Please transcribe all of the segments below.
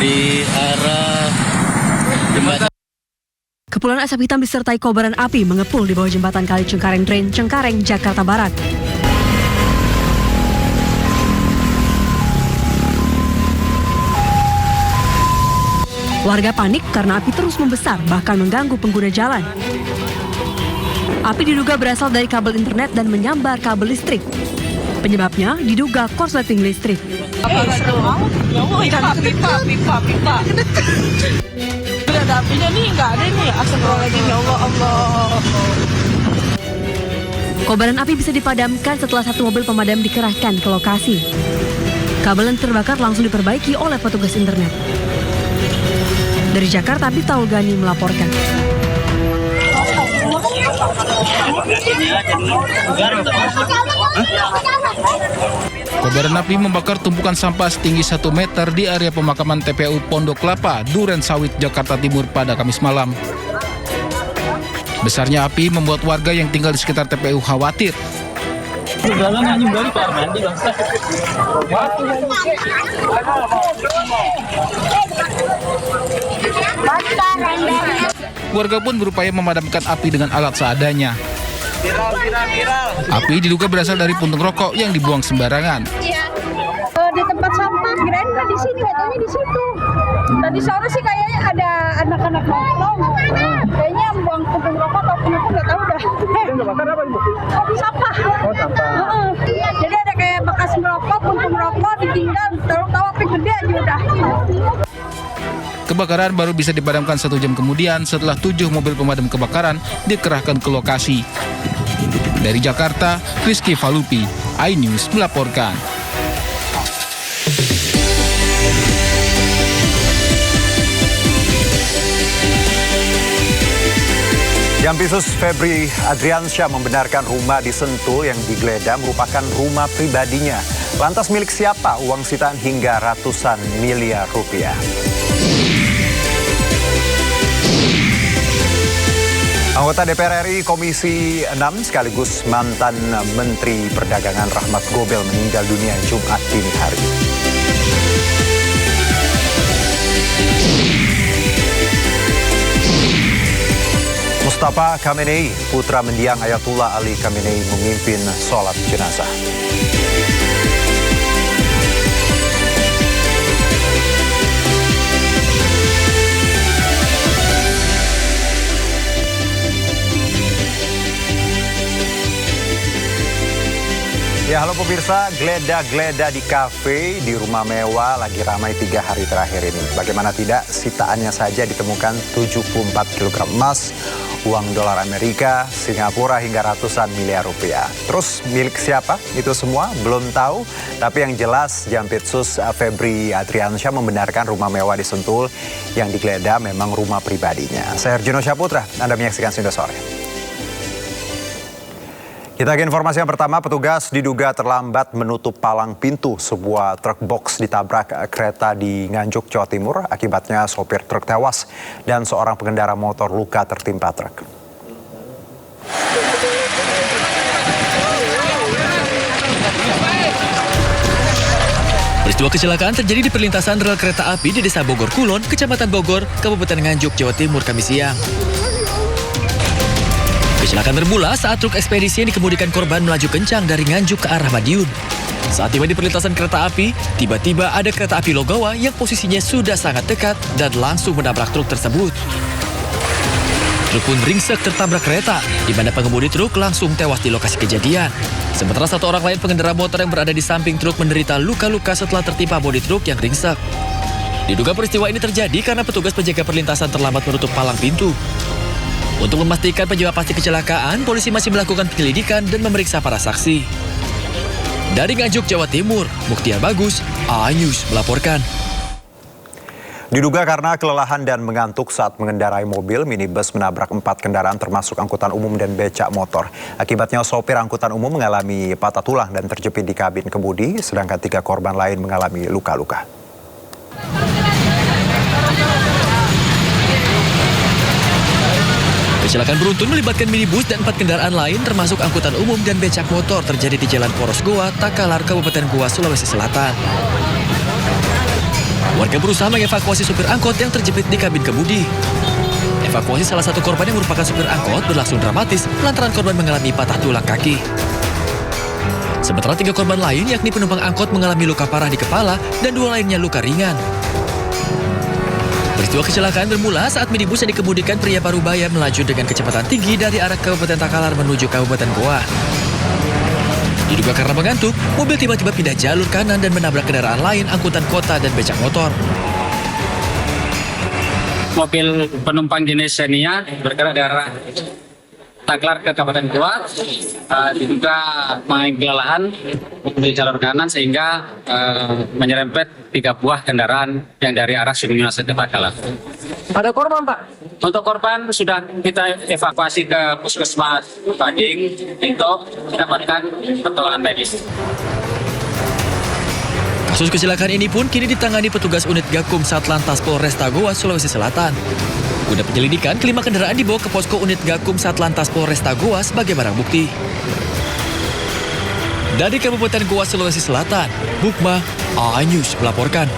di arah jembatan. Kepulan asap hitam disertai kobaran api mengepul di bawah jembatan Kali Cengkareng Drain, Cengkareng, Jakarta Barat. Warga panik karena api terus membesar, bahkan mengganggu pengguna jalan. Api diduga berasal dari kabel internet dan menyambar kabel listrik. Penyebabnya diduga korsleting listrik. Pipa. Udah ada apinya nih, nggak ada nih. Astagfirullahaladzim, ya Allah. Kobaran api bisa dipadamkan setelah satu mobil pemadam dikerahkan ke lokasi. Kabel yang terbakar langsung diperbaiki oleh petugas internet. Dari Jakarta, Biftaul Gani melaporkan. Kobaran api membakar tumpukan sampah setinggi 1 meter di area pemakaman TPU Pondok Kelapa, Duren Sawit, Jakarta Timur pada Kamis malam. Besarnya api membuat warga yang tinggal di sekitar TPU khawatir. Warga pun berupaya memadamkan api dengan alat seadanya. Api diduga berasal dari puntung rokok yang dibuang sembarangan. Di tempat sampah, kirain kan di sini, katanya di situ. Tadi sore sih kayaknya ada anak-anak nongkrong. Kayaknya buang puntung rokok atau puntung nggak tahu dah. Yang bakar apa ibu? Sampah. Oh, sampah. Jadi ada kayak bekas merokok, puntung rokok ditinggal, tahu api gede aja udah. Kebakaran baru bisa dipadamkan 1 jam kemudian setelah 7 mobil pemadam kebakaran dikerahkan ke lokasi. Dari Jakarta, Rizky Falupi, iNews melaporkan. Jampitsus Febri Adriansyah membenarkan rumah di Sentul yang digeledah merupakan rumah pribadinya. Lantas milik siapa uang sitaan hingga ratusan miliar rupiah? Anggota DPR RI Komisi 6 sekaligus mantan Menteri Perdagangan Rahmat Gobel meninggal dunia Jumat dini hari. Mustafa Khamenei, putra mendiang Ayatullah Ali Khamenei, memimpin sholat jenazah. Ya, halo pemirsa, geledah-geledah di kafe di rumah mewah lagi ramai 3 hari terakhir ini. Bagaimana tidak, sitaannya saja ditemukan 74 kg emas, uang dolar Amerika, Singapura hingga ratusan miliar rupiah. Terus milik siapa itu semua? Belum tahu, tapi yang jelas Jampitsus Febri Adriansyah membenarkan rumah mewah di Sentul yang digeledah memang rumah pribadinya. Saya Herjino Syaputra, Anda menyaksikan Sunda Sore. Kita ke informasi yang pertama, petugas diduga terlambat menutup palang pintu. Sebuah truk box ditabrak kereta di Nganjuk, Jawa Timur. Akibatnya sopir truk tewas dan seorang pengendara motor luka tertimpa truk. Peristiwa kecelakaan terjadi di perlintasan rel kereta api di Desa Bogor Kulon, Kecamatan Bogor, Kabupaten Nganjuk, Jawa Timur, Kamis siang. Kecelakaan bermula saat truk ekspedisi yang dikemudikan korban melaju kencang dari Nganjuk ke arah Madiun. Saat tiba di perlintasan kereta api, tiba-tiba ada kereta api Logawa yang posisinya sudah sangat dekat dan langsung menabrak truk tersebut. Truk pun ringsek tertabrak kereta, di mana pengemudi truk langsung tewas di lokasi kejadian. Sementara satu orang lain pengendara motor yang berada di samping truk menderita luka-luka setelah tertimpa bodi truk yang ringsek. Diduga peristiwa ini terjadi karena petugas penjaga perlintasan terlambat menutup palang pintu. Untuk memastikan penyebab pasti kecelakaan, polisi masih melakukan penyelidikan dan memeriksa para saksi. Dari Nganjuk, Jawa Timur, Mukhtiar Bagus, iNews melaporkan. Diduga karena kelelahan dan mengantuk saat mengendarai mobil, minibus menabrak 4 kendaraan termasuk angkutan umum dan becak motor. Akibatnya sopir angkutan umum mengalami patah tulang dan terjepit di kabin kemudi, sedangkan 3 korban lain mengalami luka-luka. Kecelakaan beruntun melibatkan minibus dan 4 kendaraan lain termasuk angkutan umum dan becak motor terjadi di Jalan Poros Goa, Takalar, Kabupaten Goa, Sulawesi Selatan. Warga berusaha mengevakuasi supir angkot yang terjepit di kabin kemudi. Evakuasi salah satu korban yang merupakan supir angkot berlangsung dramatis lantaran korban mengalami patah tulang kaki. Sementara 3 korban lain yakni penumpang angkot mengalami luka parah di kepala dan 2 lainnya luka ringan. Peristiwa kecelakaan bermula saat minibus yang dikemudikan pria Parubaya melaju dengan kecepatan tinggi dari arah Kabupaten Takalar menuju Kabupaten Goa. Diduga karena mengantuk, mobil tiba-tiba pindah jalur kanan dan menabrak kendaraan lain angkutan kota dan becak motor. Mobil penumpang jenis Xenia bergerak dari arah Takalar ke Kabupaten Goa, diduga mengambil lahan di jalur kanan sehingga menyerempet 3 buah kendaraan yang dari arah Sidoarjo ke Takalar. Ada korban, Pak? Untuk korban sudah kita evakuasi ke Puskesmas Bading untuk mendapatkan pertolongan medis. Kasus kecelakaan ini pun kini ditangani petugas unit Gakum Satlantas Polresta Goa, Sulawesi Selatan. Guna penyelidikan, 5 kendaraan dibawa ke posko unit Gakum Satlantas Polresta Goa sebagai barang bukti. Dari Kabupaten Goa, Sulawesi Selatan, Bukma, iNews melaporkan.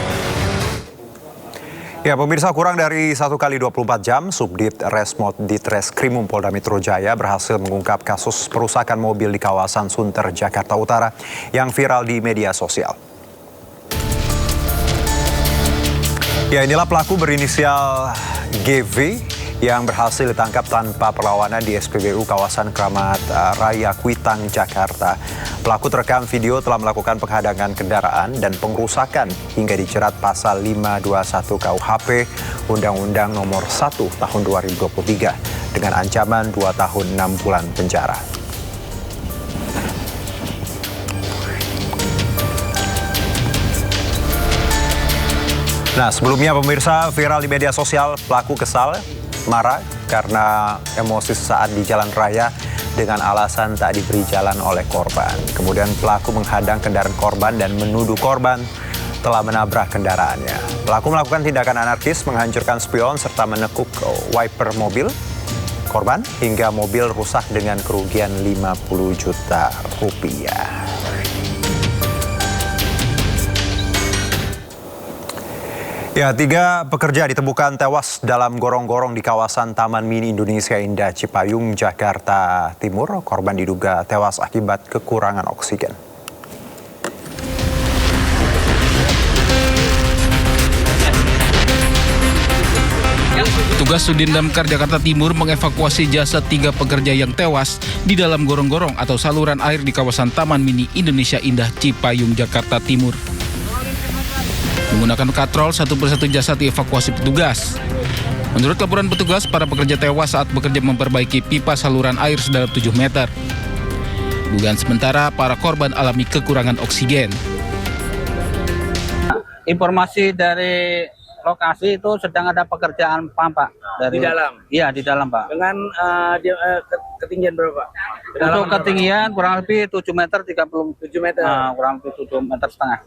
Ya, pemirsa, kurang dari 1 kali 24 jam, Subdit Resmot Ditreskrimum Polda Metro Jaya berhasil mengungkap kasus perusakan mobil di kawasan Sunter, Jakarta Utara yang viral di media sosial. Ya, inilah pelaku berinisial GV yang berhasil ditangkap tanpa perlawanan di SPBU kawasan Kramat Raya Kuitang, Jakarta. Pelaku terekam video telah melakukan penghadangan kendaraan dan pengrusakan hingga dijerat pasal 521 KUHP Undang-Undang Nomor 1 Tahun 2023 dengan ancaman 2 tahun 6 bulan penjara. Nah, sebelumnya pemirsa, viral di media sosial, pelaku kesal, marah karena emosi sesaat di jalan raya dengan alasan tak diberi jalan oleh korban. Kemudian pelaku menghadang kendaraan korban dan menuduh korban telah menabrak kendaraannya. Pelaku melakukan tindakan anarkis, menghancurkan spion serta menekuk wiper mobil korban hingga mobil rusak dengan kerugian 50 juta rupiah. Ya, 3 pekerja ditemukan tewas dalam gorong-gorong di kawasan Taman Mini Indonesia Indah Cipayung, Jakarta Timur. Korban diduga tewas akibat kekurangan oksigen. Petugas Sudin Damkar Jakarta Timur mengevakuasi jasad 3 pekerja yang tewas di dalam gorong-gorong atau saluran air di kawasan Taman Mini Indonesia Indah Cipayung, Jakarta Timur. Menggunakan katrol, satu persatu jasad dievakuasi petugas. Menurut laporan petugas, para pekerja tewas saat bekerja memperbaiki pipa saluran air sedalam 7 meter. Dugaan sementara, para korban alami kekurangan oksigen. Informasi dari lokasi itu sedang ada pekerjaan pump, Pak. Di dalam? Iya, di dalam, Pak. Dengan ketinggian berapa, Pak? Untuk ketinggian kurang lebih 7 meter 30. 7 meter? Kurang lebih 7 meter setengah.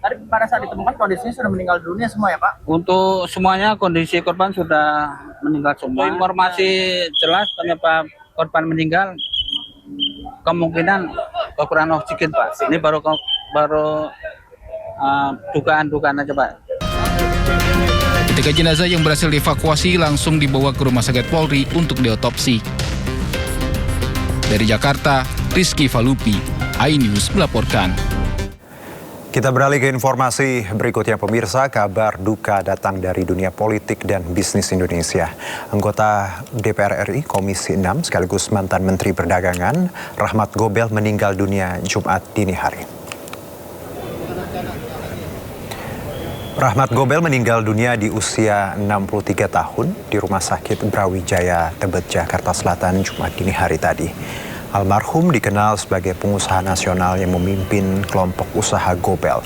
Tadi pada saat ditemukan kondisinya sudah meninggal dunia semua ya, Pak? Untuk semuanya kondisi korban sudah meninggal semua. Informasi jelas penyebab korban meninggal kemungkinan kekurangan oksigen, Pak. Ini baru dugaan aja, Pak. Ketika jenazah yang berhasil dievakuasi langsung dibawa ke Rumah Sakit Polri untuk diotopsi. Dari Jakarta, Rizky Falupi, iNews melaporkan. Kita beralih ke informasi berikutnya, pemirsa. Kabar duka datang dari dunia politik dan bisnis Indonesia. Anggota DPR RI Komisi 6 sekaligus mantan Menteri Perdagangan Rahmat Gobel meninggal dunia Jumat dini hari. Rahmat Gobel meninggal dunia di usia 63 tahun di Rumah Sakit Brawijaya, Tebet, Jakarta Selatan Jumat dini hari tadi. Almarhum dikenal sebagai pengusaha nasional yang memimpin kelompok usaha Gobel.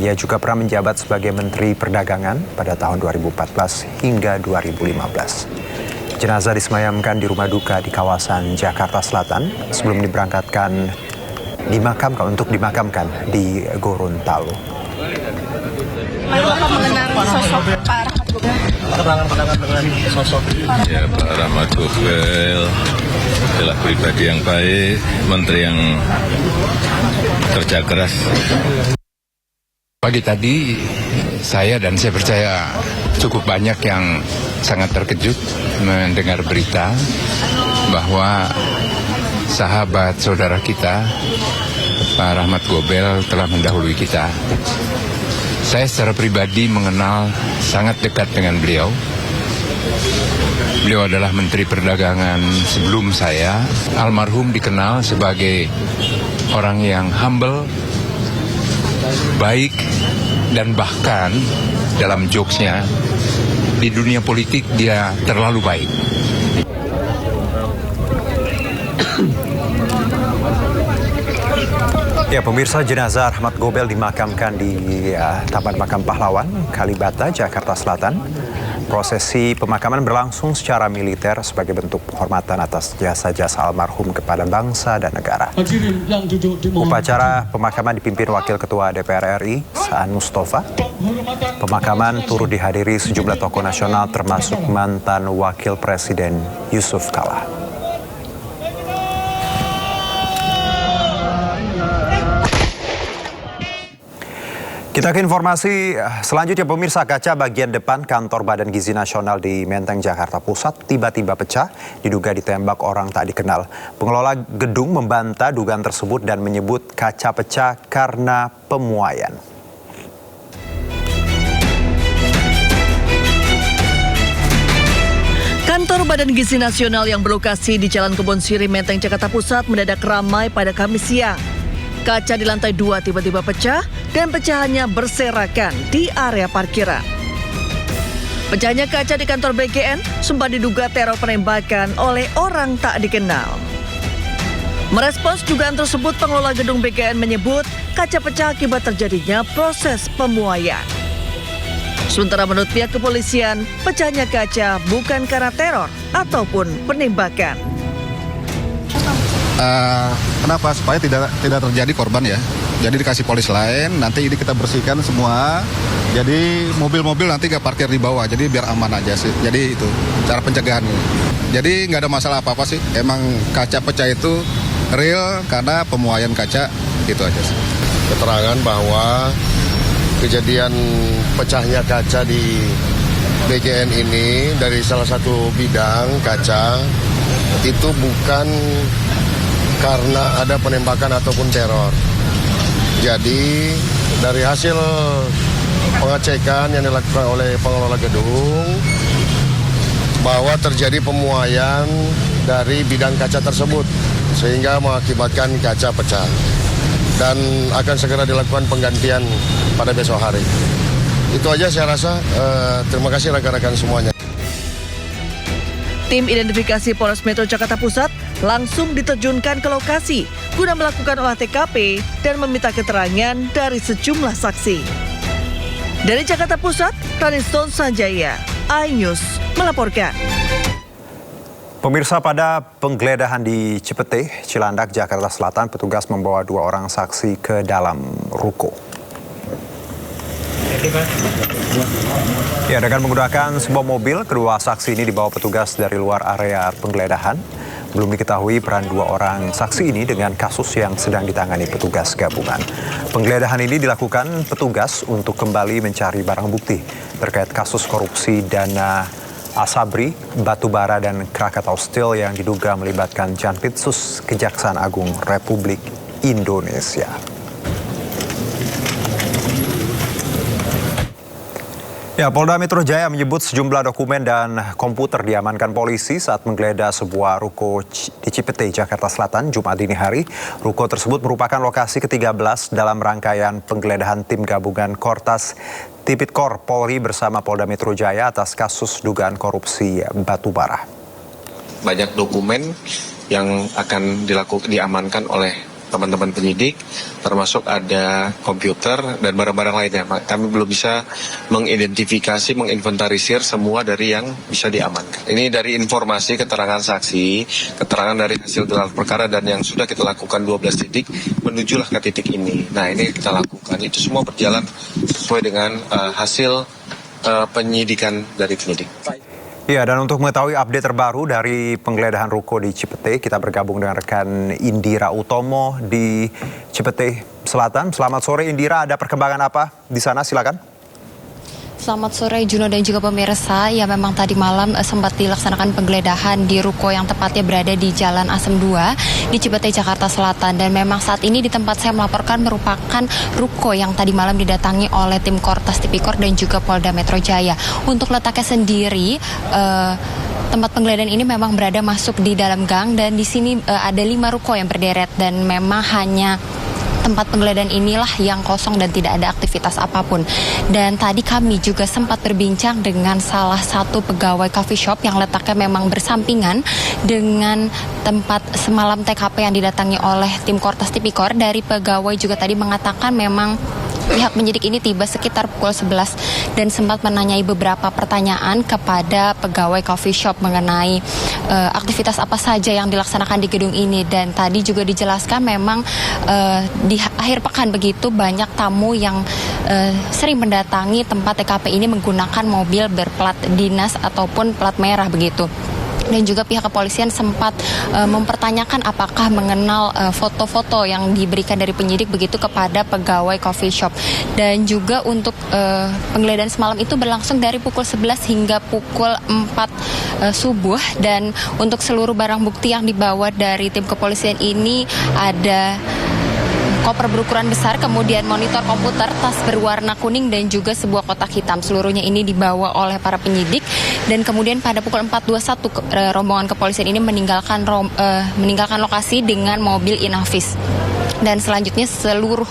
Ia juga pernah menjabat sebagai Menteri Perdagangan pada tahun 2014 hingga 2015. Jenazah disemayamkan di rumah duka di kawasan Jakarta Selatan sebelum untuk dimakamkan di Gorontalo. Bapak mengenal sosok Pak Rahmat Gobel. Pandangan dengan sosok. Ya, Pak Rahmat Gobel adalah pribadi yang baik, menteri yang kerja keras. Pagi tadi Saya percaya cukup banyak yang sangat terkejut mendengar berita bahwa sahabat saudara kita, Pak Rahmat Gobel, telah mendahului kita. Saya secara pribadi mengenal sangat dekat dengan beliau. Beliau adalah Menteri Perdagangan sebelum saya. Almarhum dikenal sebagai orang yang humble, baik, dan bahkan dalam jokesnya di dunia politik dia terlalu baik. Ya, pemirsa, jenazah Rahmat Gobel dimakamkan di Taman Makam Pahlawan, Kalibata, Jakarta Selatan. Prosesi pemakaman berlangsung secara militer sebagai bentuk penghormatan atas jasa-jasa almarhum kepada bangsa dan negara. Upacara pemakaman dipimpin Wakil Ketua DPR RI, Saan Mustafa. Pemakaman turut dihadiri sejumlah tokoh nasional termasuk mantan Wakil Presiden Yusuf Kala. Kita ke informasi selanjutnya, pemirsa. Kaca bagian depan kantor Badan Gizi Nasional di Menteng, Jakarta Pusat tiba-tiba pecah, diduga ditembak orang tak dikenal. Pengelola gedung membantah dugaan tersebut dan menyebut kaca pecah karena pemuaian. Kantor Badan Gizi Nasional yang berlokasi di Jalan Kebon Siri, Menteng, Jakarta Pusat mendadak ramai pada Kamis siang. Kaca di lantai 2 tiba-tiba pecah dan pecahannya berserakan di area parkiran. Pecahnya kaca di kantor BGN sempat diduga teror penembakan oleh orang tak dikenal. Merespons dugaan tersebut, pengelola gedung BGN menyebut kaca pecah akibat terjadinya proses pemuaian. Sementara menurut pihak kepolisian, pecahnya kaca bukan karena teror ataupun penembakan. Kenapa? Supaya tidak terjadi korban ya. Jadi dikasih polis lain, nanti ini kita bersihkan semua. Jadi mobil-mobil nanti gak parkir di bawah, jadi biar aman aja sih. Jadi itu cara pencegahannya. Jadi nggak ada masalah apa-apa sih. Emang kaca pecah itu real karena pemuaian kaca, itu aja sih. Keterangan bahwa kejadian pecahnya kaca di BGN ini dari salah satu bidang kaca itu bukan karena ada penembakan ataupun teror. Jadi dari hasil pengecekan yang dilakukan oleh pengelola gedung bahwa terjadi pemuaian dari bidang kaca tersebut sehingga mengakibatkan kaca pecah dan akan segera dilakukan penggantian pada besok hari. Itu aja saya rasa. Terima kasih rekan-rekan semuanya. Tim identifikasi Polres Metro Jakarta Pusat langsung diterjunkan ke lokasi guna melakukan olah TKP dan meminta keterangan dari sejumlah saksi. Dari Jakarta Pusat, Raniston Sanjaya, iNews melaporkan. Pemirsa, pada penggeledahan di Cipete, Cilandak, Jakarta Selatan, petugas membawa 2 orang saksi ke dalam ruko. Ya, dengan menggunakan sebuah mobil, kedua saksi ini dibawa petugas dari luar area penggeledahan. Belum diketahui peran 2 orang saksi ini dengan kasus yang sedang ditangani petugas gabungan. Penggeledahan ini dilakukan petugas untuk kembali mencari barang bukti terkait kasus korupsi dana Asabri, Batubara, dan Krakatau Steel yang diduga melibatkan Jampitsus Kejaksaan Agung Republik Indonesia. Ya, Polda Metro Jaya menyebut sejumlah dokumen dan komputer diamankan polisi saat menggeledah sebuah ruko di Cipete, Jakarta Selatan, Jumat dini hari. Ruko tersebut merupakan lokasi ke-13 dalam rangkaian penggeledahan tim gabungan Kortas Tipikor Polri bersama Polda Metro Jaya atas kasus dugaan korupsi batubara. Banyak dokumen yang akan diamankan oleh teman-teman penyidik, termasuk ada komputer dan barang-barang lainnya. Kami belum bisa mengidentifikasi, menginventarisir semua dari yang bisa diamankan. Ini dari informasi, keterangan saksi, keterangan dari hasil gelar perkara, dan yang sudah kita lakukan 12 titik, menujulah ke titik ini. Nah, ini kita lakukan. Itu semua berjalan sesuai dengan hasil penyidikan dari penyidik. Ya, dan untuk mengetahui update terbaru dari penggeledahan ruko di Cipete, kita bergabung dengan rekan Indira Utomo di Cipete Selatan. Selamat sore Indira, ada perkembangan apa di sana? Silakan. Selamat sore Juno dan juga pemirsa. Ya memang tadi malam sempat dilaksanakan penggeledahan di ruko yang tepatnya berada di Jalan Asem 2 di Cipete, Jakarta Selatan. Dan memang saat ini di tempat saya melaporkan merupakan ruko yang tadi malam didatangi oleh tim Kortas Tipikor dan juga Polda Metro Jaya. Untuk letaknya sendiri, tempat penggeledahan ini memang berada masuk di dalam gang dan di sini ada 5 ruko yang berderet dan memang hanya tempat penggeledahan inilah yang kosong dan tidak ada aktivitas apapun. Dan tadi kami juga sempat berbincang dengan salah satu pegawai coffee shop yang letaknya memang bersampingan dengan tempat semalam TKP yang didatangi oleh tim Kortas Tipikor. Dari pegawai juga tadi mengatakan memang pihak penyidik ini tiba sekitar pukul 11 dan sempat menanyai beberapa pertanyaan kepada pegawai coffee shop mengenai aktivitas apa saja yang dilaksanakan di gedung ini. Dan tadi juga dijelaskan memang di akhir pekan begitu banyak tamu yang sering mendatangi tempat TKP ini menggunakan mobil berplat dinas ataupun plat merah begitu. Dan juga pihak kepolisian sempat mempertanyakan apakah mengenal foto-foto yang diberikan dari penyidik begitu kepada pegawai coffee shop. Dan juga untuk penggeledahan semalam itu berlangsung dari pukul 11 hingga pukul 4 subuh. Dan untuk seluruh barang bukti yang dibawa dari tim kepolisian ini ada koper berukuran besar, kemudian monitor komputer, tas berwarna kuning dan juga sebuah kotak hitam. Seluruhnya ini dibawa oleh para penyidik. Dan kemudian pada pukul 4.21 rombongan kepolisian ini meninggalkan lokasi dengan mobil Inavis. Dan selanjutnya seluruh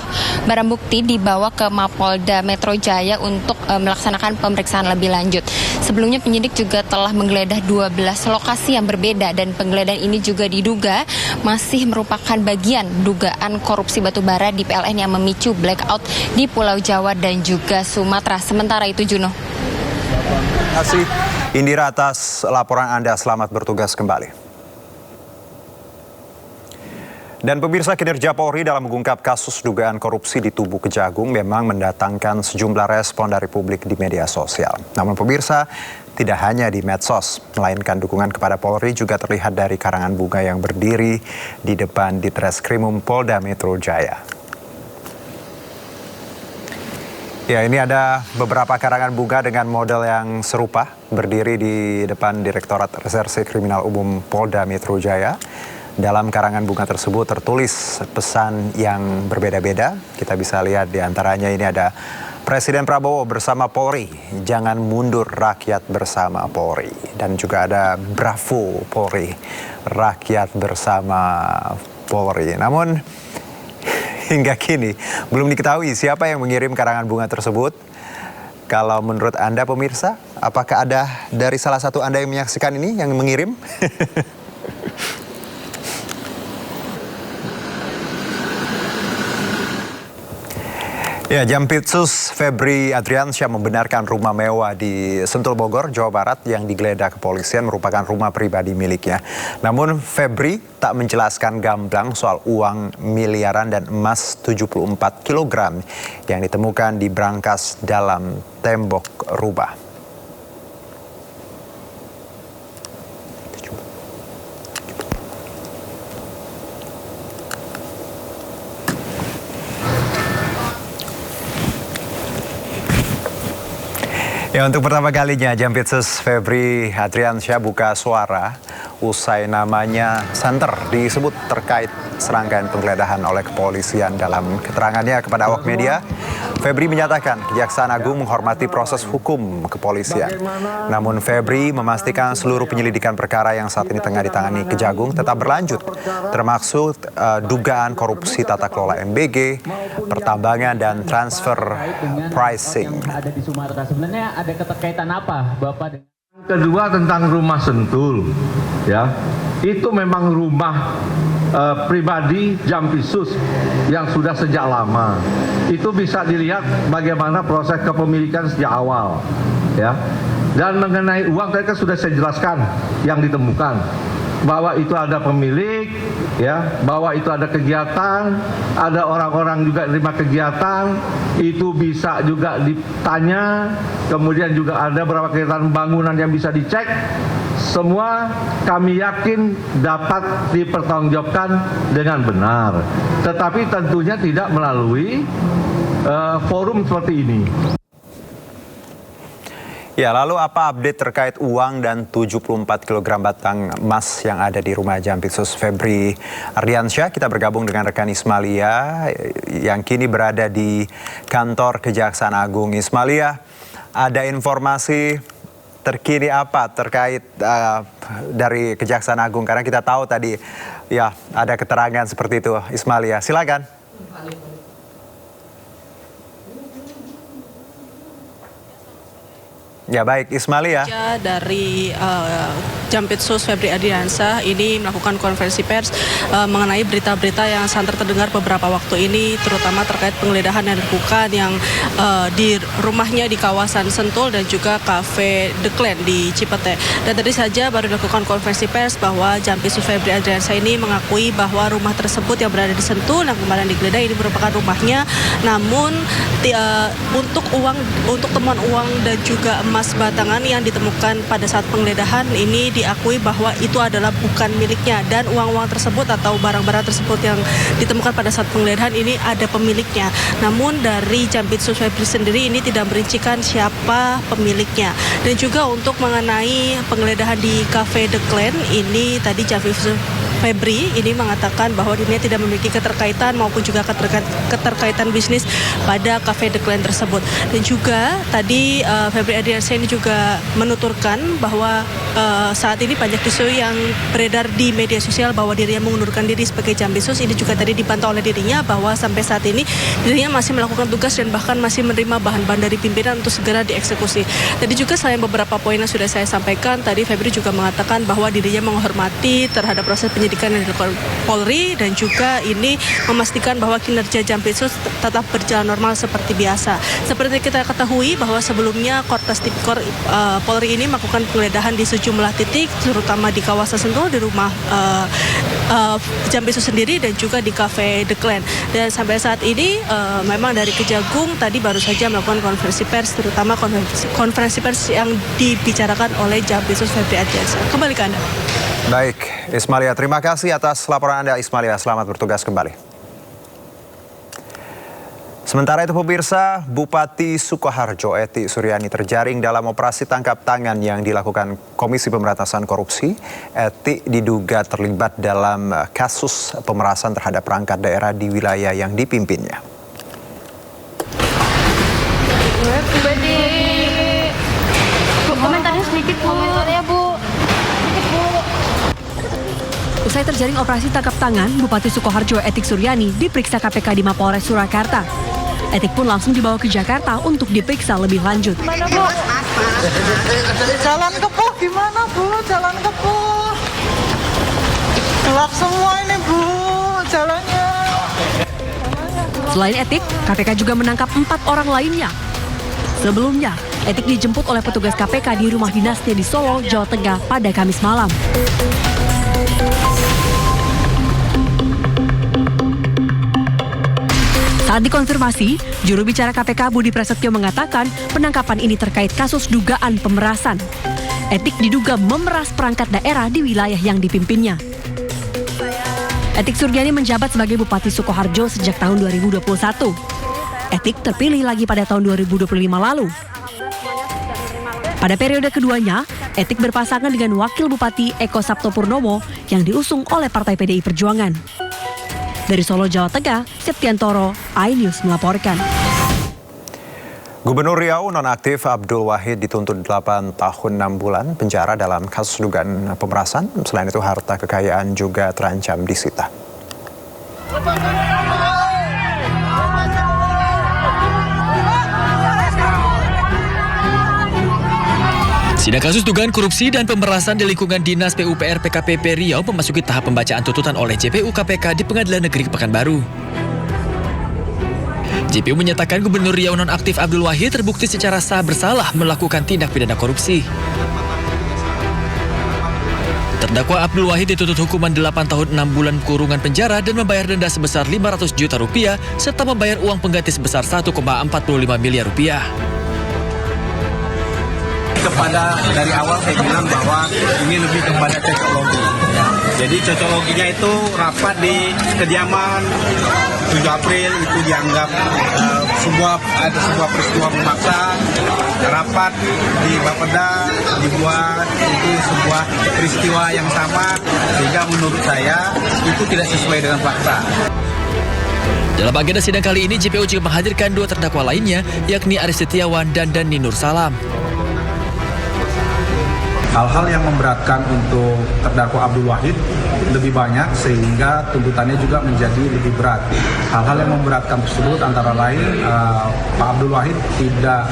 barang bukti dibawa ke Mapolda Metro Jaya untuk melaksanakan pemeriksaan lebih lanjut. Sebelumnya penyidik juga telah menggeledah 12 lokasi yang berbeda dan penggeledahan ini juga diduga masih merupakan bagian dugaan korupsi batubara di PLN yang memicu blackout di Pulau Jawa dan juga Sumatera. Sementara itu Juno. Terima kasih Indira atas laporan Anda. Selamat bertugas kembali. Dan pemirsa, kinerja Polri dalam mengungkap kasus dugaan korupsi di Tubuh Kejagung memang mendatangkan sejumlah respon dari publik di media sosial. Namun pemirsa, tidak hanya di medsos, melainkan dukungan kepada Polri juga terlihat dari karangan bunga yang berdiri di depan Ditreskrimum Polda Metro Jaya. Ya, ini ada beberapa karangan bunga dengan model yang serupa berdiri di depan Direktorat Reserse Kriminal Umum Polda Metro Jaya. Dalam karangan bunga tersebut tertulis pesan yang berbeda-beda. Kita bisa lihat di antaranya ini ada Presiden Prabowo bersama Polri, jangan mundur rakyat bersama Polri. Dan juga ada Bravo Polri, rakyat bersama Polri. Namun hingga kini belum diketahui siapa yang mengirim karangan bunga tersebut. Kalau menurut Anda pemirsa, apakah ada dari salah satu Anda yang menyaksikan ini yang mengirim? Ya, Jampitsus Febri Adriansyah membenarkan rumah mewah di Sentul Bogor, Jawa Barat yang digeledah kepolisian merupakan rumah pribadi miliknya. Namun Febri tak menjelaskan gamblang soal uang miliaran dan emas 74 kg yang ditemukan di brankas dalam tembok rumah. Ya, untuk pertama kalinya Jampitsus Febri Adriansyah buka suara usai namanya santer disebut terkait serangkaian penggeledahan oleh kepolisian. Dalam keterangannya kepada awak media, Febri menyatakan Kejaksaan Agung menghormati proses hukum kepolisian. Namun Febri memastikan seluruh penyelidikan perkara yang saat ini tengah ditangani Kejagung tetap berlanjut, termasuk dugaan korupsi tata kelola MBG, pertambangan dan transfer pricing. Ada di Sumatera. Sebenarnya ada keterkaitan apa Bapak dengan kedua tentang rumah Sentul, ya, itu memang rumah pribadi Jampitsus yang sudah sejak lama. Itu bisa dilihat bagaimana proses kepemilikan sejak awal, ya. Dan mengenai uang tadi kan sudah saya jelaskan yang ditemukan, bahwa itu ada pemilik, ya, bahwa itu ada kegiatan, ada orang-orang juga terima kegiatan, itu bisa juga ditanya, kemudian juga ada beberapa kegiatan bangunan yang bisa dicek. Semua kami yakin dapat dipertanggungjawabkan dengan benar, tetapi tentunya tidak melalui forum seperti ini. Ya, lalu apa update terkait uang dan 74 kg batang emas yang ada di rumah Jampitsus Febri Ardiansyah? Kita bergabung dengan rekan Ismalia yang kini berada di kantor Kejaksaan Agung. Ismalia, ada informasi terkini apa terkait dari Kejaksaan Agung? Karena kita tahu tadi ya ada keterangan seperti itu. Ismalia, silakan. Ya baik, Ismalia. Dari Jampitsus Febri Ardiansyah ini melakukan konferensi pers mengenai berita-berita yang santer terdengar beberapa waktu ini, terutama terkait penggeledahan yang dilakukan yang di rumahnya di kawasan Sentul dan juga Cafe The Clan di Cipete. Dan tadi saja baru dilakukan konferensi pers bahwa Jampitsus Febri Ardiansyah ini mengakui bahwa rumah tersebut yang berada di Sentul yang kemarin digeledah ini merupakan rumahnya, namun untuk temuan uang dan juga emas batangan yang ditemukan pada saat penggeledahan ini diakui bahwa itu adalah bukan miliknya, dan uang-uang tersebut atau barang-barang tersebut yang ditemukan pada saat penggeledahan ini ada pemiliknya. Namun dari Jampitsus Febri sendiri ini tidak merincikan siapa pemiliknya. Dan juga untuk mengenai penggeledahan di Cafe The Clan ini tadi Jampitsus Febri ini mengatakan bahwa dirinya tidak memiliki keterkaitan maupun juga keterkaitan bisnis pada Cafe The Clan tersebut. Dan juga tadi Febri Ardiansyah ini juga menuturkan bahwa saat ini banyak isu yang beredar di media sosial bahwa dirinya mengundurkan diri sebagai Jampitsus. Ini juga tadi dipantau oleh dirinya bahwa sampai saat ini dirinya masih melakukan tugas dan bahkan masih menerima bahan-bahan dari pimpinan untuk segera dieksekusi. Tadi juga selain beberapa poin yang sudah saya sampaikan, tadi Febri juga mengatakan bahwa dirinya menghormati terhadap proses penyidikan yang dilakukan Polri dan juga ini memastikan bahwa kinerja Jampitsus tetap berjalan normal seperti biasa. Seperti kita ketahui bahwa sebelumnya Kortas Tipikor Polri ini melakukan penggeledahan di sejumlah titik, terutama di kawasan Sentul, di rumah Jampitsus sendiri dan juga di Cafe The Clan. Dan sampai saat ini memang dari Kejagung tadi baru saja melakukan konferensi pers, terutama konferensi pers yang dibicarakan oleh Jampitsus Febri Ardiansyah. Kembali ke Anda. Baik, Ismalia, terima kasih atas laporan Anda, Ismalia. Selamat bertugas kembali. Sementara itu pemirsa, Bupati Sukoharjo Eti Suryani terjaring dalam operasi tangkap tangan yang dilakukan Komisi Pemberantasan Korupsi. Eti diduga terlibat dalam kasus pemerasan terhadap perangkat daerah di wilayah yang dipimpinnya. Komentarnya sedikit, Bu. Komentarnya, Bu. Usai terjaring operasi tangkap tangan, Bupati Sukoharjo Eti Suryani diperiksa KPK di Mapolres Surakarta. Eti pun langsung dibawa ke Jakarta untuk diperiksa lebih lanjut. Mana, Bu? Jalan ke Po gimana, Bu? Jalan ke Po. Gelap semua ini, Bu. Jalannya. Selain Etik, KPK juga menangkap 4 orang lainnya. Sebelumnya, Etik dijemput oleh petugas KPK di rumah dinasnya di Solo, Jawa Tengah pada Kamis malam. Saat dikonfirmasi, juru bicara KPK Budi Prasetyo mengatakan penangkapan ini terkait kasus dugaan pemerasan. Etik diduga memeras perangkat daerah di wilayah yang dipimpinnya. Etik Suryani menjabat sebagai Bupati Sukoharjo sejak tahun 2021. Etik terpilih lagi pada tahun 2025 lalu. Pada periode keduanya, Etik berpasangan dengan Wakil Bupati Eko Sabto Purnomo yang diusung oleh Partai PDI Perjuangan. Dari Solo, Jawa Tengah, Septiantoro, iNews melaporkan. Gubernur Riau nonaktif Abdul Wahid dituntut 8 tahun 6 bulan penjara dalam kasus dugaan pemerasan. Selain itu harta kekayaan juga terancam disita. Sidang kasus dugaan korupsi dan pemerasan di lingkungan Dinas PUPR PKPP Riau memasuki tahap pembacaan tuntutan oleh JPU KPK di Pengadilan Negeri Pekanbaru. JPU menyatakan Gubernur Riau nonaktif Abdul Wahid terbukti secara sah bersalah melakukan tindak pidana korupsi. Terdakwa Abdul Wahid dituntut hukuman 8 tahun 6 bulan kurungan penjara dan membayar denda sebesar 500 juta rupiah serta membayar uang pengganti sebesar 1,45 miliar rupiah. Kepada dari awal saya bilang bahwa ini lebih kepada cocoklogi. Jadi cocokloginya itu rapat di kediaman 7 April itu dianggap ada sebuah peristiwa memaksa. rapat di Bapeda dibuat itu sebuah peristiwa yang sama, sehingga menurut saya itu tidak sesuai dengan fakta. Dalam agenda sidang kali ini, JPU juga menghadirkan 2 terdakwa lainnya, yakni Aris Setiawan dan Dani Nur Salam. Hal-hal yang memberatkan untuk terdakwa Abdul Wahid lebih banyak sehingga tuntutannya juga menjadi lebih berat. Hal-hal yang memberatkan tersebut antara lain Pak Abdul Wahid tidak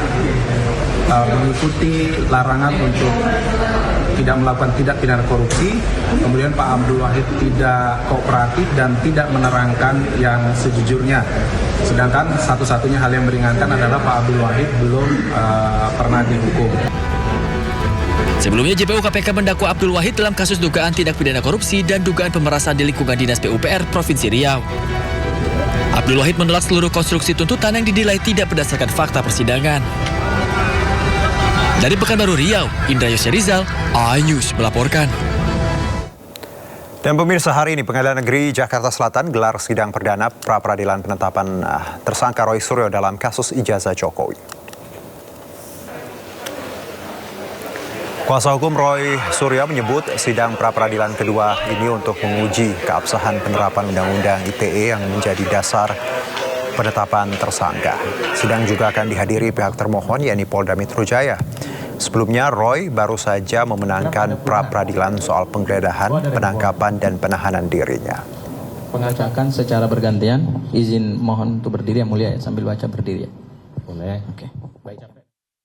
mengikuti larangan untuk tidak melakukan tindak pidana korupsi, kemudian Pak Abdul Wahid tidak kooperatif dan tidak menerangkan yang sejujurnya. Sedangkan satu-satunya hal yang meringankan adalah Pak Abdul Wahid belum pernah dihukum. Sebelumnya, JPU KPK mendakwa Abdul Wahid dalam kasus dugaan tindak pidana korupsi dan dugaan pemerasan di lingkungan Dinas PUPR Provinsi Riau. Abdul Wahid menolak seluruh konstruksi tuntutan yang dinilai tidak berdasarkan fakta persidangan. Dari Pekanbaru Riau, Indra Yosyarizal, iNews melaporkan. Dan pemirsa, hari ini Pengadilan Negeri Jakarta Selatan gelar sidang perdana pra-peradilan penetapan tersangka Roy Suryo dalam kasus ijazah Jokowi. Kuasa hukum Roy Suryo menyebut sidang pra-peradilan kedua ini untuk menguji keabsahan penerapan Undang-Undang ITE yang menjadi dasar penetapan tersangka. Sidang juga akan dihadiri pihak termohon, yakni Polda Metro Jaya. Sebelumnya, Roy baru saja memenangkan pra-peradilan soal penggeledahan, penangkapan, dan penahanan dirinya. Pengacakan secara bergantian, izin mohon untuk berdiri yang mulia ya, sambil baca berdiri ya. Boleh. Oke. Baik.